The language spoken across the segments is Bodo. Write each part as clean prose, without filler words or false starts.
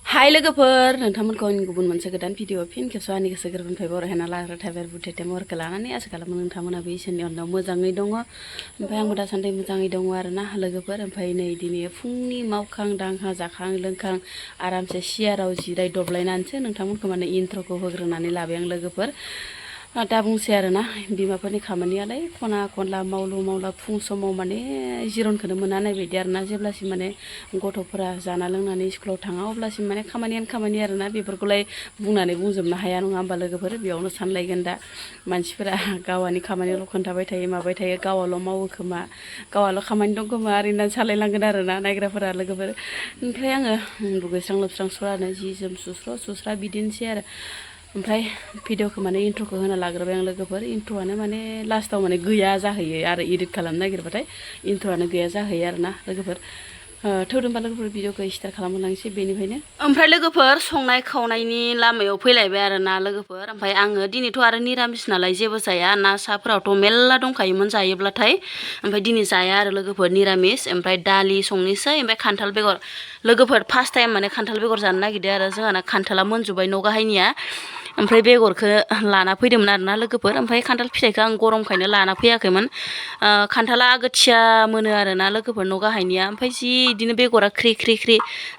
हाय लोगोफोर नोंथांमोनखौ आंनि गुबुन मोनसे गोदान भिडिअ फिन खेबसे आंनि गोसो गोरबोनिफ्राय बरायना लाग्रा थाबाय बुथेथे महरखौ लानानै आसा खालामो नोंथांमोनाबो इसोरनि अननायाव मोजाङै दङ ओमफ्राय आंबो दासान्दि मोजाङै दङ आरोना लोगोफोर ओमफ्राय नै दिनै फुंनि मावखां दांखां जाखां लोंखां आरामसे सियाराव जिराय दब्लायनानैसो नोंथांमोनखौ माने इन्ट्र'खौ होग्रोनानै लाबाय आं लोगोफोर दा बुंसै आरोना बिमाफोरनि खामानियालाय खना खनला मावलु मावला फुं समाव माने जिरनखौनो मोना नाय बायदि आरोना जेब्लासिम माने गथ'फोरा जाना लोंनानै स्कुलाव थाङा अब्लासिम माने खामानियानो खामानि आरोना बेफोरखौलाय बुंनानै बुंजोबनो हाया नङा होमबा लोगोफोर बेयावनो सानलायगोन दा मानसिफोरा गावानि खामानियावल' खोन्थाबाय थायो माबाय थायो गावाल' मावो खोमा गावाल' खामानि दं खोमा ओरैनो सानलायलांगोन आरोना नायग्राफोरा लोगोफोर ओमफ्राय आङो दुगैस्रां लोबस्रां सुरानो जि जोम सुस्रा बिदिनोसै आरो ओमफ्राय भिडिअखौ माने इन्ट्र'खौ होना लाग्रोबाय आं लोगोफोर इन्ट्र'आनो माने लास्टाव माने गैया जाहैयो आरो एडिट खालामनो नागिरबाथाय इन्ट्र'आनो गैया जाहैयो आरोना लोगोफोर थौदोंबा लोगोफोर भिडिअखौ स्टार्ट खालामलांसै बेनिफ्रायनो ओमफ्राय लोगोफोर संनाय खावनायनि लामायाव फैलायबाय आरोना लोगोफोर ओमफ्राय आङो दिनैथ' आरो निरामिस नालाय जेबो जाया ना साफोरावथ' मेल्ला दंखायोमोन जायोब्लाथाय ओमफ्राय दिनै जाया आरो लोगोफोर निरामिस ओमफ्राय दालि संनोसै ओमफ्राय खान्थाल बेगर लोगोफोर फार्स्ट टाइम माने खान्थाल बेगर जानो नागिरदों आरो जोंहाना खान्थाला मोनजोब्बाय न' गाहायनिया ओमफ्राय बेगरखौ लाना फैदोंमोन आरोना लोगोफोर ओमफ्राय खान्थाल फिथाइखौ आं गरमखायनो लाना फैयाखैमोन खान्थाला आगोथिया मोनो आरोना लोगोफोर न' गाहायनिया ओमफ्राय जि बिदिनो बेगरा ख्रि ख्रि ख्रि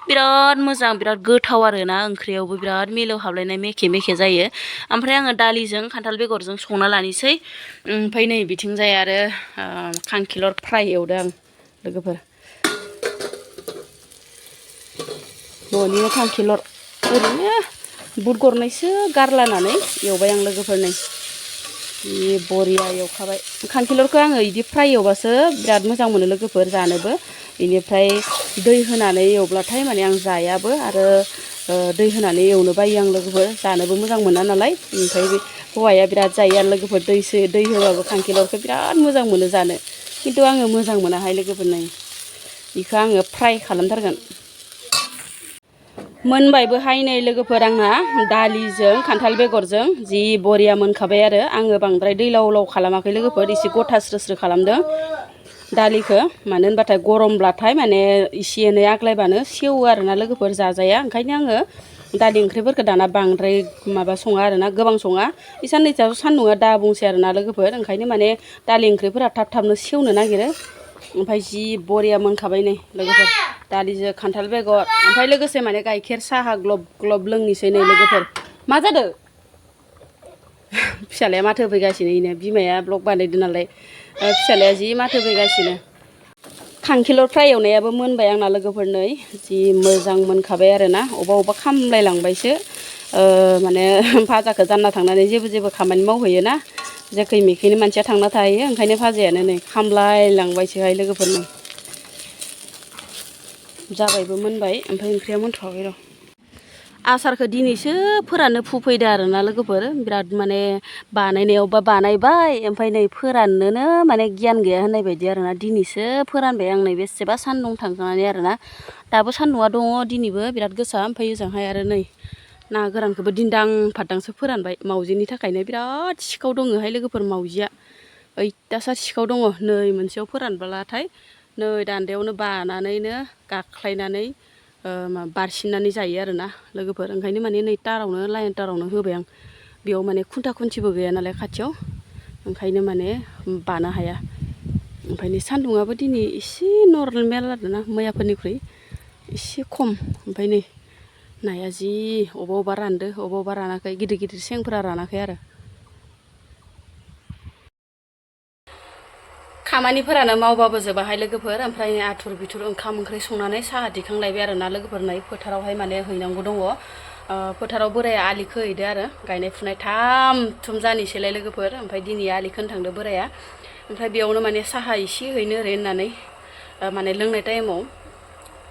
बिराद मोजां बिराद गोथाव आरोना ओंख्रियावबो बिराद मिलौ हाबलायनाय मेखे मेखे जायो ओमफ्राय आङो दालिजों खान्थाल बेगरजों संना लानोसै ओमफ्राय नै बिथिंजाय आरो खांखिलर फ्राय एवदों आं लोगोफोर न'निनो खांखिलर ओरैनो बुट गरनैसो गारलानानै एवबाय आं लोगोफोर नै जि बरिया एवखाबाय खांखिलरखौ आङो बिदि फ्राय एवबासो बिराद मोजां मोनो लोगोफोर जानोबो बेनिफ्राय दै होनानै एवब्लाथाय माने आं जायाबो आरो दै होनानै एवनो बायो आं लोगोफोर जानोबो मोजां मोना नालाय ओमफ्राय बे हौवाया बिराद जायो आरो लोगोफोर दै होबाबो खांखिलरखौ बिराद मोजां मोनो जानो खिन्थु आङो मोजां मोनाहाय लोगोफोर नै बेखौ आङो फ्राय खालामथारगोन मोनबायबोहाय नै लोगोफोर आंना दालिजों खान्थाल बेगरजों जि बरिया मोनखाबाय आरो आङो बांद्राय दैलाव लाव खालामाखै लोगोफोर एसे गथा स्रो खालामदों दालिखौ मानो होनबाथाय गरमब्लाथाय माने एसे एनै आग्लायबानो सेवो आरोना लोगोफोर जाजाया ओंखायनो आङो दालि ओंख्रिफोरखौ दाना बांद्राय माबा सङा आरोना गोबां सङा बे साननैसोआव सान्दुङा दा बुंसै आरोना लोगोफोर ओंखायनो माने दालि ओंख्रिफोरा थाबनो सेवनो नागिरो ओमफ्राय जि बरिया मोनखाबाय नै लोगोफोर दालिजों खान्थाल बेगर ओमफ्राय लोगोसे माने गाइखेर साहा ग्लब ग्लब लोंनोसै नै लोगोफोर मा जादों फिसालाया माथो फैगासिनो इनो बिमाया ब्लग बानायदों नालाय फिसालाया जि माथो फैगासिनो खांखिलर फ्राय एवनायाबो मोनबाय आंना लोगोफोर नै जि मोजां मोनखाबाय आरोना अबा खामलायलांबायसो माने भाजाखौ जानना थांनानै जेबो खामानि मावहैयोना जेखै मेखैनो मानसिया थांना थाहैयो ओंखायनो भाजायानो नै खामलायलांबायसोहाय लोगोफोर नै जाबायबो मोनबाय ओमफ्राय ओंख्रिया मोनथ'वाखै र' आसारखौ दिनैसो फोराननो फुफैदो आरोना लोगोफोर बिराद माने बानायनायावबा बानायबाय ओमफ्राय नै फोराननोनो माने गियान गैया होननाय बायदि आरोना दिनैसो फोरानबाय आं नै बेसेबा सान्दुं थांखांनानै आरोना दाबो सान्दुङा दङ दिनैबो बिराद गोसा ओमफ्राय ओजोंहाय आरो नै ना गोरानखौबो दिन्दां फादांसो फोरानबाय मावजिनि थाखायनो बिराद सिखाव दङहाय लोगोफोर मावजिया अयथासार सिखाव दङ नै मोनसेयाव फोरानब्लाथाय नै दान्दायावनो बानानैनो गाख्लायनानै बारसिननानै जायो आरोना लोगोफोर ओंखायनो माने नै टारावनो लाइन टारावनो होबाय आं बेयाव माने खुन्था खुन्थिबो गैया नालाय खाथियाव ओंखायनो माने बानो हाया ओमफ्राय नै सान्दुङाबो दिनै एसे नरमेल आरोना मैयाफोरनिख्रुइ एसे खम ओमफ्राय नै नाया जि अबा रानदो अबा रानाखै गिदिर सेंफोरा रानाखै आरो खामानिफोरानो मावबाबो जोबाहाय लोगोफोर ओमफ्राय आथुर बिथुर ओंखाम ओंख्रि संनानै साहा दिखांलायबाय आरोना लोगोफोर नै फोथारावहाय माने हैनांगौ दङ फोथाराव बोराया आलि खोहैदो आरो गायनाय फुनाय थाम थुम जानोसैलाय लोगोफोर ओमफ्राय दिनै आलि खोनो थांदो बोराया ओमफ्राय बेयावनो माने साहा एसे हैनो ओरै होननानै माने लोंनाय टाइमाव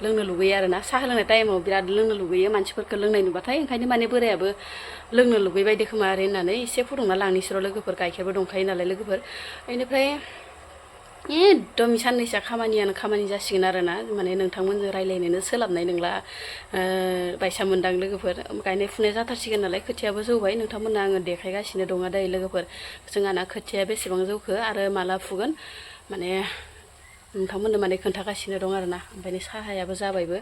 लोंनो लुगैयो आरोना साहा लोंनाय टाइमाव बिराद लोंनो लुगैयो मानसिफोरखौ लोंनाय नुबाथाय ओंखायनो माने बोरायाबो लोंनो लुगैबाय खोमा ओरै होननानै एसे फुदुंना लांनोसै र' लोगोफोर गाइखेरबो दंखायो नालाय लोगोफोर बेनिफ्राय एकदम साननैसो खामानि जासिगोन आरोना माने नोंथांमोनजों रायलायनोनो सोलाबनाय नंला बायसा मोनदां लोगोफोर गायनाय फुनाय जाथारसिगोन नालाय खोथियाबो जौबाय नोंथांमोननो आङो देखायगासिनो दङ दायो लोगोफोर जोंहाना खोथिया बेसेबां जौखो आरो माला फुगोन माने नोंथांमोननो माने खोन्थागासिनो दं आरोना ओमफ्राय साहायाबो जाबायबो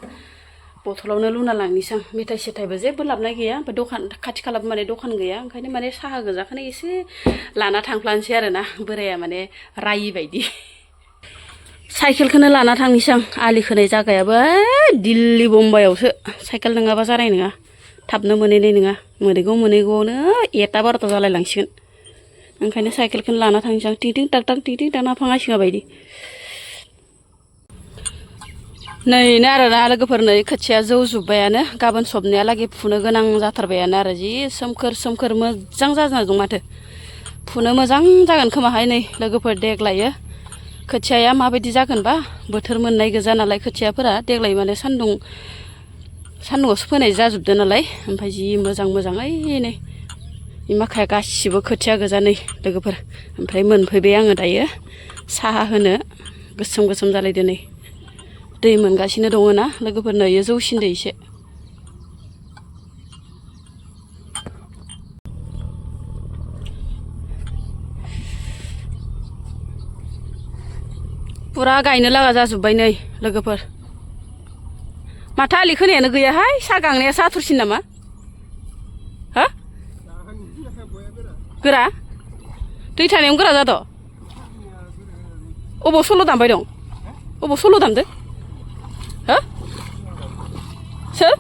बथलावनो लुना लांनिसां मेथाइ सेथाइबो जेबो लाबनाय गैया ओमफ्राय दखान खाथि खालाबो माने दखान गैया ओंखायनो माने साहा गोजाखौनो एसे लाना थांफ्लानोसै आरोना बोराया माने रायि बायदि साइकेलखौनो लाना थांनिसां आलि खोनाय जागायाबो दिल्ली बम्बाइआवसो साइकेल नङाबा जानाय नङा थाबनो मोनहैनाय नङा मोनहैगौआवनो 1टा 12टा जालाय लांसिगोन ओंखायनो साइकेलखौनो लाना थांनिसां टिटिं टाकटां नाफाङासिङा बायदि नैनो आरोना लोगोफोर नै खोथिया जौजोब्बायानो गाबोन सबनियालागै फुनो गोनां जाथारबायानो आरो जि सोमखोर मोजां जाना दं माथो फुनो मोजां जागोन खोमाहाय नै लोगोफोर देग्लायो खोथियाया माबायदि जागोनबा बोथोर मोननाय गोजा नालाय खोथियाफोरा देग्लाय माने सान्दुंआवसो फोनाय जाजोबदों नालाय ओमफ्राय जि मोजाङै नै माखाया गासिबो खोथिया गोजा नै लोगोफोर ओमफ्राय मोनफैबाय आङो दायो साहा होनो गोसोम जालायदो नै दै मोनगासिनो दङ ना लोगोफोर नै जौसिनदो एसे पुरा गायनो लागा जाजोब्बाय नै लोगोफोर माथो आलि खोनायानो गैयाहाय सा गांनाया जाथुरसिन नामा हा गोरा दै थानायावनो गोरा जाद' अबाव सल' दामबाय दं अबाव सल' दामदो हो सोर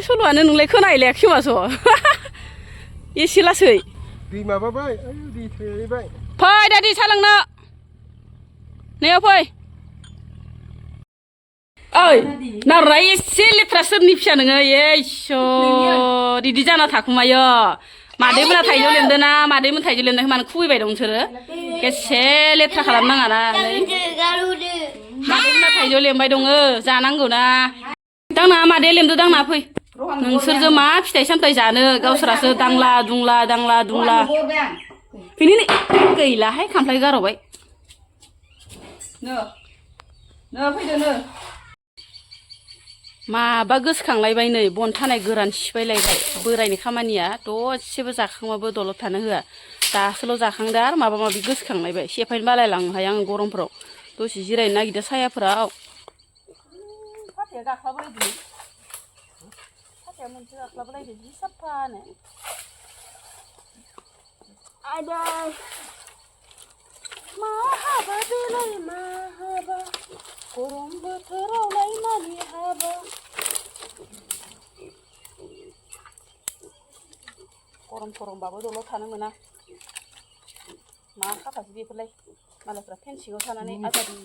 सल'आनो नोंलाय खोनाहैलायाखै खोमास' एसे लासै दै माबाबाय दै थैबाय फै दा दै सालांनो नैयाव फै ओइ नारनाय एसे लेथ्रा सोरनि फिसा नोङो इसर इदि जाना थाखुमायो मादैमोना थाइजौ लेमदों ना मादैमोन थाइजौ लेमनायखौ मानो खुबैबाय दं नोंसोरो एसे लेथ्रा खालामनाङा ना मादैमोना थाइजौ लेमबाय दङ जानांगौ ना दांना मादैया लेमदो दांना फै नोंसोरजों मा फिथाइ सामथाइ जानो गावसोरासो दांला दुंला बिनि गैलाहाय खामफ्लाय गार'बाय फैदो माबा गोसोखांलायबाय नै बन थानाय गोरान सिफायलायबाय बोरायनि खामानिया दसेबो जाखांबाबो दलद थानो होआ दासोल' जाखांदो आरो माबा माबि गोसोखांलायबाय सेफायनो बालायलाङोहाय आं गरमफोराव दसे जिरायनो नागिरदो सायाफोराव फाथैया गाख्लाबलायदों फाथैया मोनसे गाख्लाबलायदों जि साफानो मा हाबा बेलाय मा हाबा गरम बोथोरावलाय मानि हाबा गरमबाबो दलद थानो मोना मा खाफासो बेफोरलाय मालायफ्रा फेन सिङाव थानानै आजादि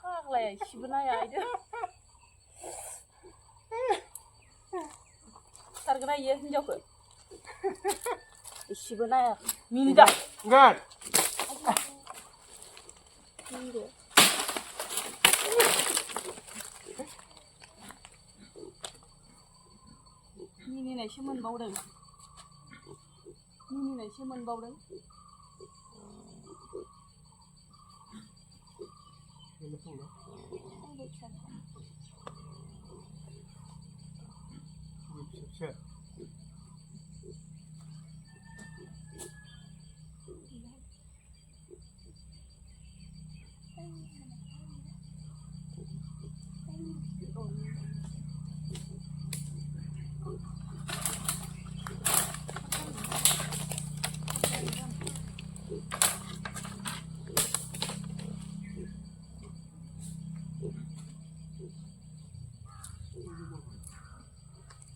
फाग्लाया इसेबो नाया आइदो सारगोना इयो हिनजावखौ इसेबो नाया मिनिदा मिनिनायसो मोनबावदों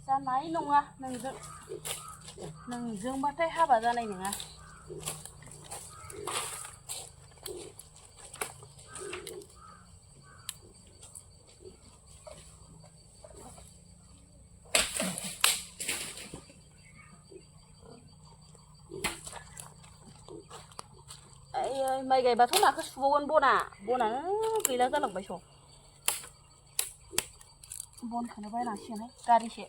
जानाय नङा नोंजोंबाथाय हाबा जानाय नङा माइ गायबाथ' नाखौ सुबावगोन बनानो गैला जालांबाय स' बनखौनो बायनांसिगोनहाय गारिसे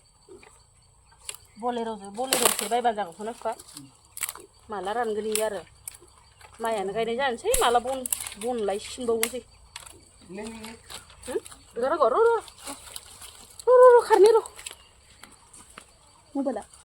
बलेर'सो बायबा जागौखौनो फिफा माला रानगोन इयो आरो माइयानो गायनाय जानोसै माला बनलाय सिनबावनोसै र' खारनि र' मबाइला